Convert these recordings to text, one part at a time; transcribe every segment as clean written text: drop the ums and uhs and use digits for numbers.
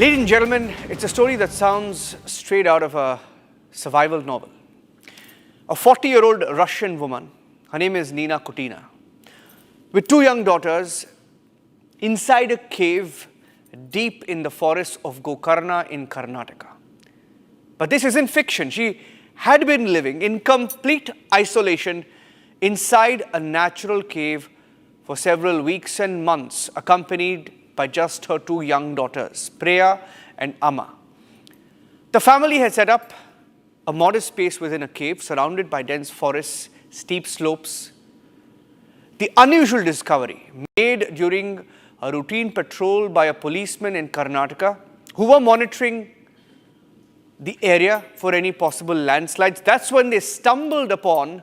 Ladies and gentlemen, it's a story that sounds straight out of a survival novel. A 40-year-old Russian woman, her name is Nina Kutina, with two young daughters, inside a cave deep in the forests of Gokarna in Karnataka. But this isn't fiction. She had been living in complete isolation inside a natural cave for several weeks and months, accompanied by just her two young daughters, Priya and Amma. The family had set up a modest space within a cave surrounded by dense forests, steep slopes. The unusual discovery made during a routine patrol by a policeman in Karnataka who were monitoring the area for any possible landslides. That's when they stumbled upon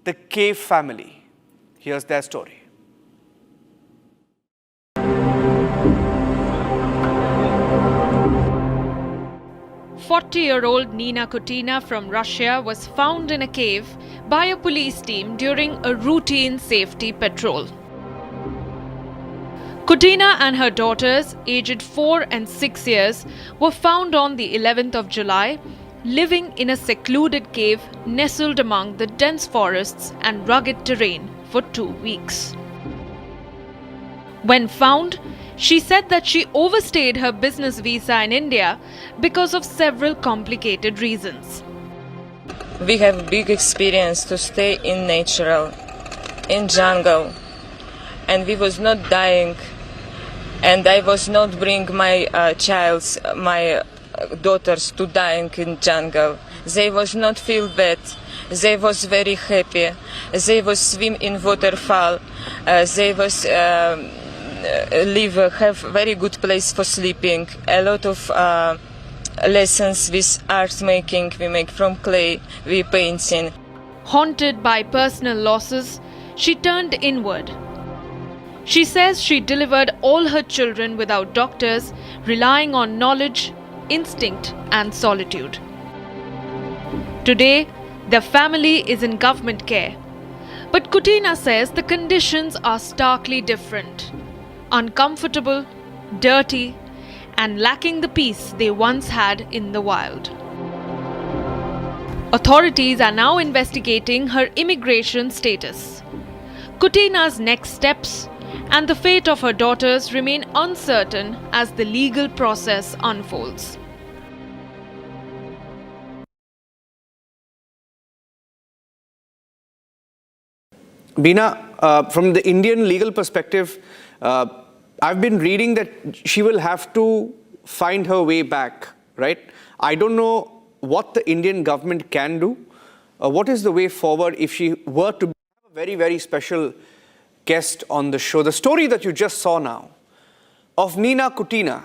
the cave family. Here's their story. 40-year-old Nina Kutina from Russia was found in a cave by a police team during a routine safety patrol. Kutina and her daughters, aged 4 and 6 years, were found on the 11th of July, living in a secluded cave nestled among the dense forests and rugged terrain for 2 weeks. When found, she said that she overstayed her business visa in India because of several complicated reasons. We have big experience to stay in natural, in jungle, and we was not dying, and I was not bring my my daughters to dying in jungle. They was not feel bad. They was very happy. They was swim in waterfall. They was have very good place for sleeping. A lot of lessons with art making. We make from clay. We painting. Haunted by personal losses, she turned inward. She says she delivered all her children without doctors, relying on knowledge, instinct, and solitude. Today, the family is in government care. But Kutina says the conditions are starkly different. Uncomfortable, dirty, and lacking the peace they once had in the wild. Authorities are now investigating her immigration status. Kutina's next steps and the fate of her daughters remain uncertain as the legal process unfolds. Beena, from the Indian legal perspective, I've been reading that she will have to find her way back, right? I don't know what the Indian government can do. What is the way forward if she were to be a very, very special guest on the show? The story that you just saw now of Nina Kutina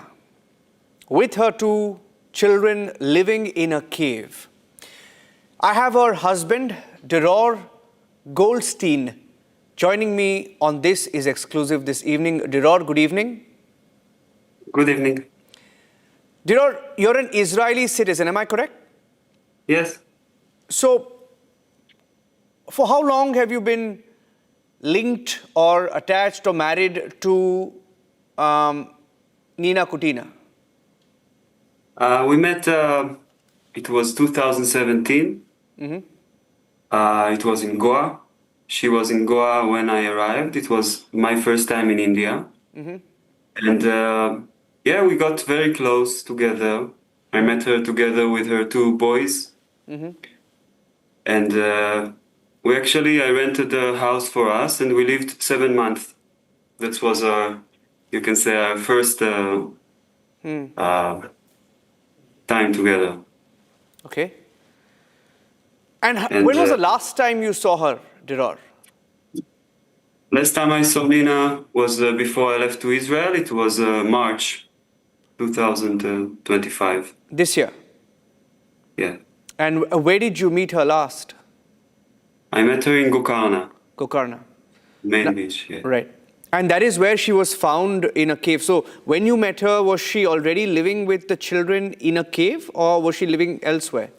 with her two children living in a cave. I have her husband, Dror Goldstein, joining me on This Is Exclusive this evening. Dror, good evening. Good evening. Dror, you're an Israeli citizen, am I correct? Yes. So, for how long have you been linked or attached or married to Nina Kutina? We met, it was 2017. It was in Goa. She was in Goa when I arrived. It was my first time in India. And yeah, we got very close together. I met her together with her two boys. And I rented a house for us and we lived 7 months. That was our, you can say, our first time together. Okay. And when was the last time you saw her, Dror? Last time I saw Nina was before I left to Israel. It was March 2025. This year? Yeah. And where did you meet her last? I met her in Gokarna. Gokarna. Main beach, yeah. Right. And that is where she was found in a cave. So when you met her, was she already living with the children in a cave or was she living elsewhere?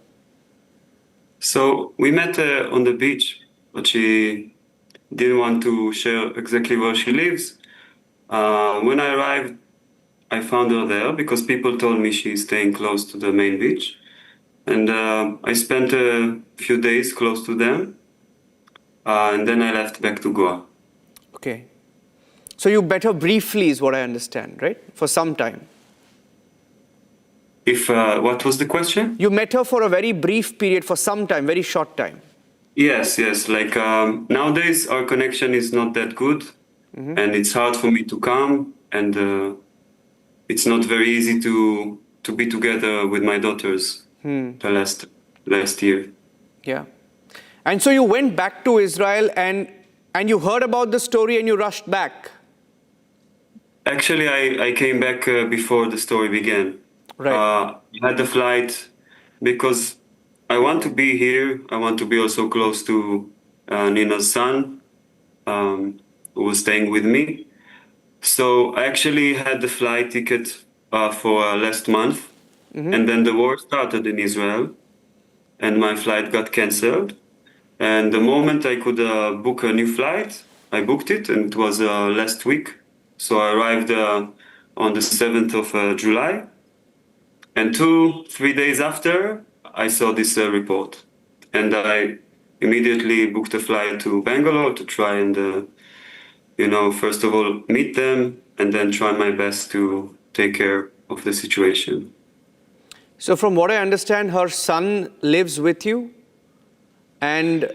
So we met on the beach, but she didn't want to share exactly where she lives. When I arrived, I found her there because people told me she's staying close to the main beach. And I spent a few days close to them. And then I left back to Goa. Okay. So you met her briefly is what I understand, right? For some time. If what was the question? You met her for a very brief period, for some time, very short time. Yes, yes. Like nowadays, our connection is not that good, and it's hard for me to come, and it's not very easy to be together with my daughters. The last year. Yeah. And so you went back to Israel and you heard about the story and you rushed back. Actually, I came back before the story began. Right. I had the flight because I want to be here. I want to be also close to Nina's son, who was staying with me. So I actually had the flight ticket for last month, and then the war started in Israel, and my flight got cancelled. And the moment I could book a new flight, I booked it, and it was last week. So I arrived on the 7th of July. And 2-3 days after, I saw this report. And I immediately booked a flight to Bangalore to try and, first of all, meet them and then try my best to take care of the situation. So from what I understand, her son lives with you and...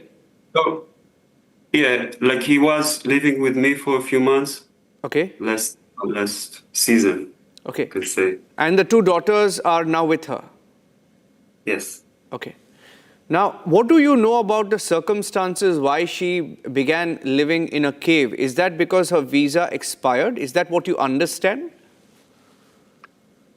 So, yeah, like he was living with me for a few months. Okay. Last season, Okay. I could say. And the two daughters are now with her. Yes. Okay. Now, what do you know about the circumstances why she began living in a cave? Is that because her visa expired? Is that what you understand?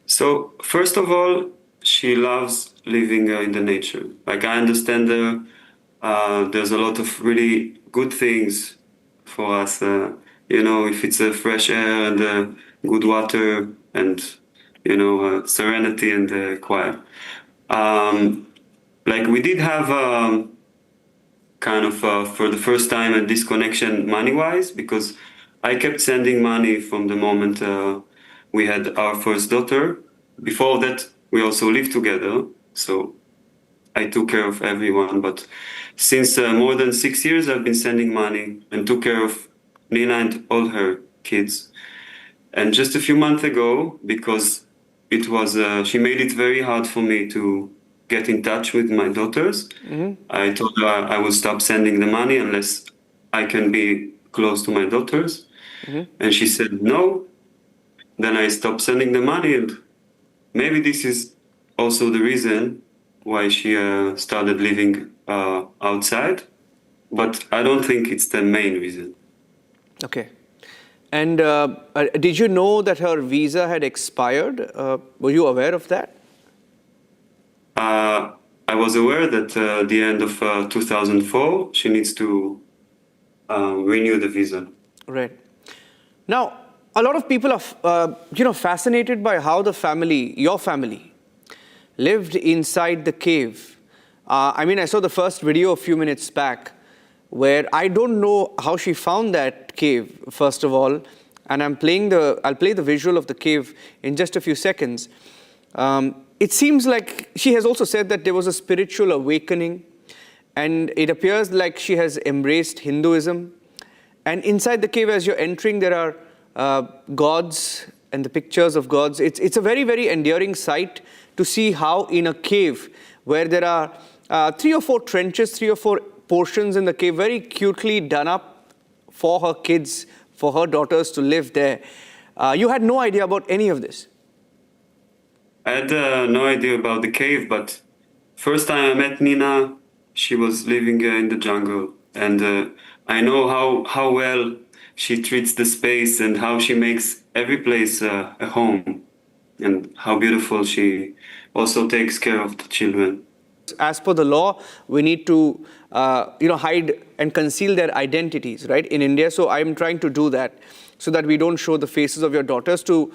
So, first of all, she loves living in the nature. Like, I understand there's a lot of really good things for us. If it's fresh air and good water and, serenity and quiet. Like we did have kind of for the first time a disconnection money-wise because I kept sending money from the moment we had our first daughter. Before that, we also lived together, so I took care of everyone. But since more than 6 years, I've been sending money and took care of Nina and all her kids. And just a few months ago, because it was, she made it very hard for me to get in touch with my daughters. I told her I will stop sending the money unless I can be close to my daughters. And she said no. Then I stopped sending the money, and maybe this is also the reason why she started living outside. But I don't think it's the main reason. Okay. And did you know that her visa had expired? Were you aware of that? I was aware that at the end of 2004, she needs to renew the visa. Right. Now, a lot of people are, fascinated by how the family, your family, lived inside the cave. I saw the first video a few minutes back, where I don't know how she found that cave, first of all, and I'll play the visual of the cave in just a few seconds. It seems like she has also said that there was a spiritual awakening, and it appears like she has embraced Hinduism. And inside the cave, as you're entering, there are gods and the pictures of gods. It's a very, very endearing sight to see how in a cave where there are 3 or 4 trenches, 3 or 4 portions in the cave, very cutely done up for her kids, for her daughters to live there. You had no idea about any of this. I had no idea about the cave, but first time I met Nina, she was living in the jungle. And I know how well she treats the space and how she makes every place a home. And how beautiful she also takes care of the children. As per the law, we need to hide and conceal their identities, right, in India. So I'm trying to do that so that we don't show the faces of your daughters, to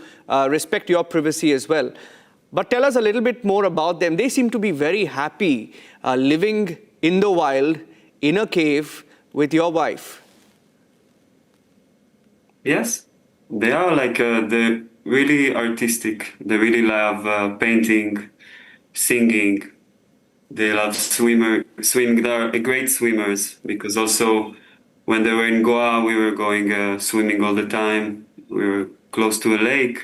respect your privacy as well. But tell us a little bit more about them. They seem to be very happy living in the wild, in a cave with your wife. Yes, they are like really artistic. They really love painting, singing. They love swimming. They are great swimmers because also when they were in Goa, we were going swimming all the time. We were close to a lake.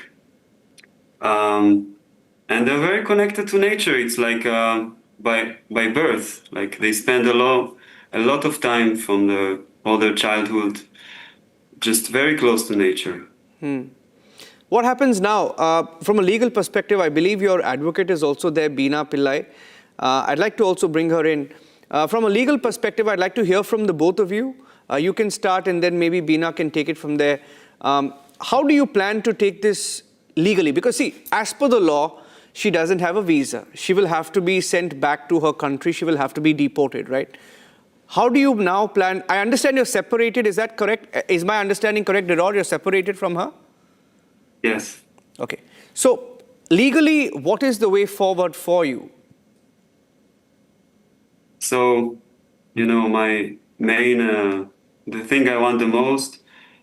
And they're very connected to nature. It's like by birth. Like they spend a lot of time from all their childhood just very close to nature. What happens now? From a legal perspective, I believe your advocate is also there, Beena Pillai. I'd like to also bring her in. From a legal perspective, I'd like to hear from the both of you. You can start and then maybe Beena can take it from there. How do you plan to take this legally? Because see, as per the law, she doesn't have a visa. She will have to be sent back to her country. She will have to be deported, right? How do you now plan? I understand you're separated. Is that correct? Is my understanding correct, Dror? You're separated from her? Yes. Okay. So legally, what is the way forward for you? So, my main, the thing I want the most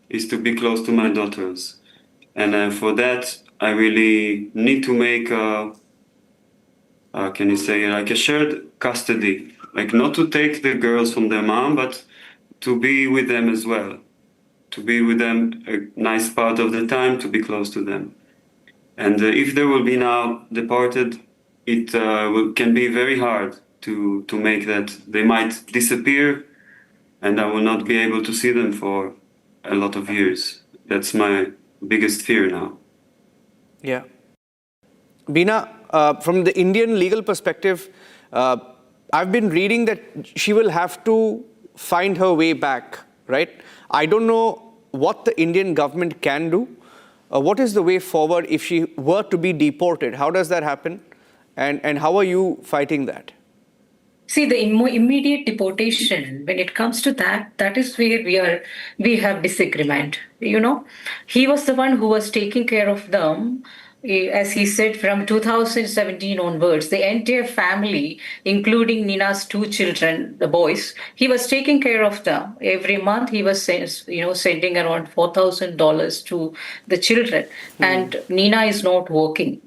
is to be close to my daughters. And for that, I really need to make can you say, like a shared custody. Like not to take the girls from their mom, but to be with them as well. To be with them a nice part of the time, to be close to them. And if they will be now deported, it can be very hard to make that. They might disappear, and I will not be able to see them for a lot of years. That's my biggest fear now. Yeah. Beena, from the Indian legal perspective, I've been reading that she will have to find her way back, right? I don't know what the Indian government can do. What is the way forward if she were to be deported? How does that happen? And how are you fighting that? See, the immediate deportation, when it comes to that, that is where we have disagreement. He was the one who was taking care of them. As he said, from 2017 onwards, the entire family, including Nina's two children, the boys, he was taking care of them. Every month, he was sending around $4,000 to the children, and Nina is not working.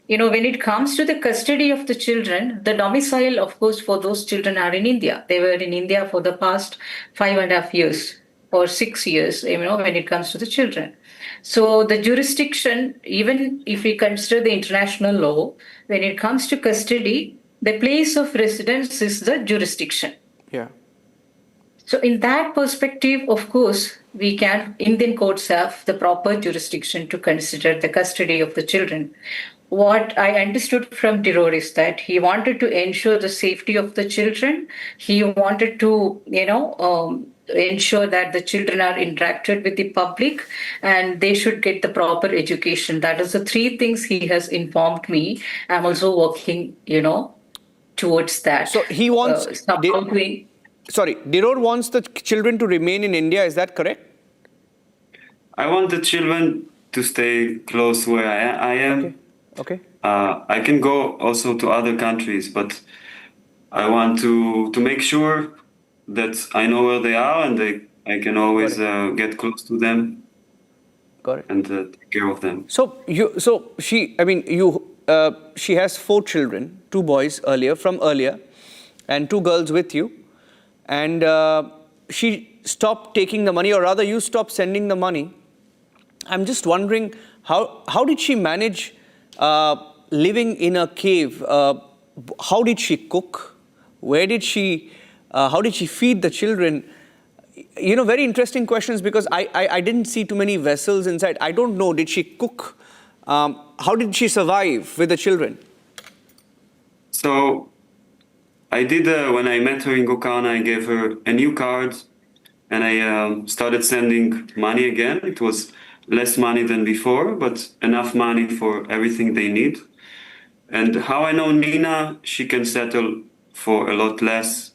When it comes to the custody of the children, the domicile, of course, for those children are in India. They were in India for the past 5.5 years or 6 years, when it comes to the children. So the jurisdiction, even if we consider the international law, when it comes to custody, the place of residence is the jurisdiction. Yeah. So in that perspective, of course, Indian courts have the proper jurisdiction to consider the custody of the children. What I understood from Dror is that he wanted to ensure the safety of the children. He wanted to, ensure that the children are interacted with the public and they should get the proper education. That is the three things he has informed me. I'm also working, towards that. So he wants... Dror wants the children to remain in India. Is that correct? I want the children to stay close where I am. Okay. I can go also to other countries, but I want to make sure that I know where they are and I can always get close to them. Got it. And take care of them. She has 4 children, 2 boys earlier, and 2 girls with you, and she stopped taking the money, or rather, you stopped sending the money. I'm just wondering how did she manage living in a cave? How did she cook? How did she feed the children? Very interesting questions, because I didn't see too many vessels inside. I don't know, did she cook? How did she survive with the children? So I did, when I met her in Gokarna, I gave her a new card and I started sending money again. It was less money than before, but enough money for everything they need. And how I know Nina, she can settle for a lot less.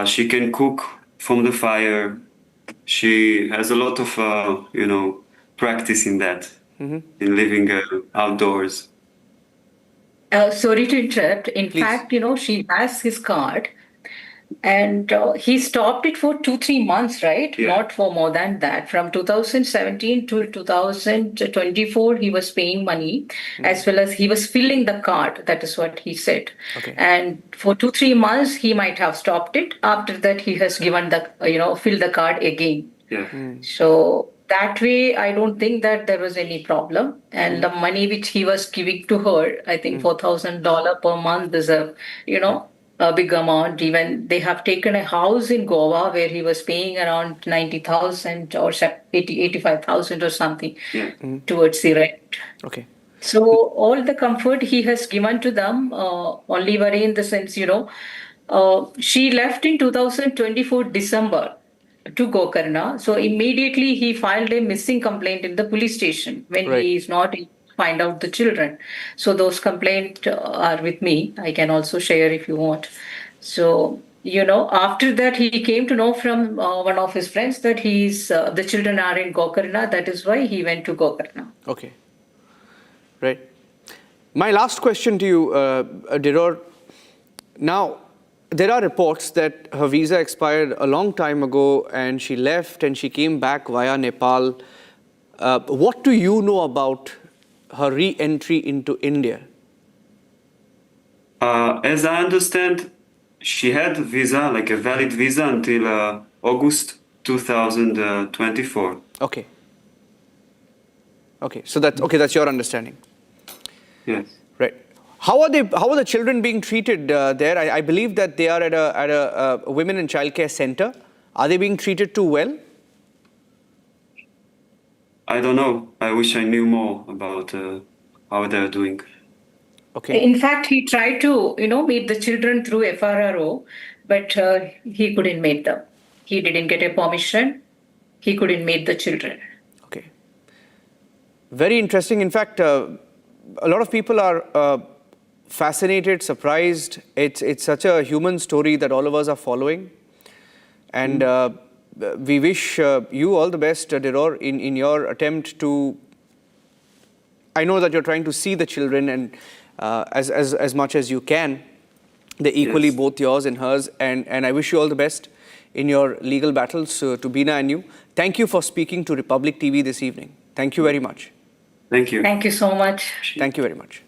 She can cook from the fire. She has a lot of, practice in that, in living outdoors. Sorry to interrupt. In Please. fact, she has his card. And he stopped it for 2-3 months, right? Yeah. Not for more than that. From 2017 to 2024, he was paying money, as well as he was filling the card. That is what he said. Okay. And for 2-3 months, he might have stopped it. After that, he has given the, filled the card again. Yeah. So that way, I don't think that there was any problem. And the money which he was giving to her, I think $4,000 per month is a big amount. Even they have taken a house in Goa where he was paying around 90,000 or 85,000 or something Yeah. towards the rent. Okay. So all the comfort he has given to them, only worry in the sense, she left in 2024 December to Gokarna. So immediately he filed a missing complaint in the police station when Right. he is not able to find out the children. So those complaints are with me. I can also share if you want. So, after that he came to know from one of his friends that the children are in Gokarna. That is why he went to Gokarna. Okay. Right. My last question to you, Dror. Now, there are reports that her visa expired a long time ago and she left and she came back via Nepal. What do you know about her re-entry into India? As I understand, she had visa, like a valid visa, until August 2024. Okay. Okay. So that's your understanding. Yes. Right. How are the children being treated there? I believe that they are at a women and childcare center. Are they being treated too well? I don't know. I wish I knew more about how they're doing. Okay. In fact, he tried to, meet the children through FRRO, but he couldn't meet them. He didn't get a permission. He couldn't meet the children. Okay. Very interesting. In fact, a lot of people are fascinated, surprised. It's such a human story that all of us are following. And we wish you all the best, Dror, in your attempt to... I know that you're trying to see the children and as much as you can. They're equally Yes. both yours and hers. And I wish you all the best in your legal battles, to Bina and you. Thank you for speaking to Republic TV this evening. Thank you very much. Thank you. Thank you so much. Thank you very much.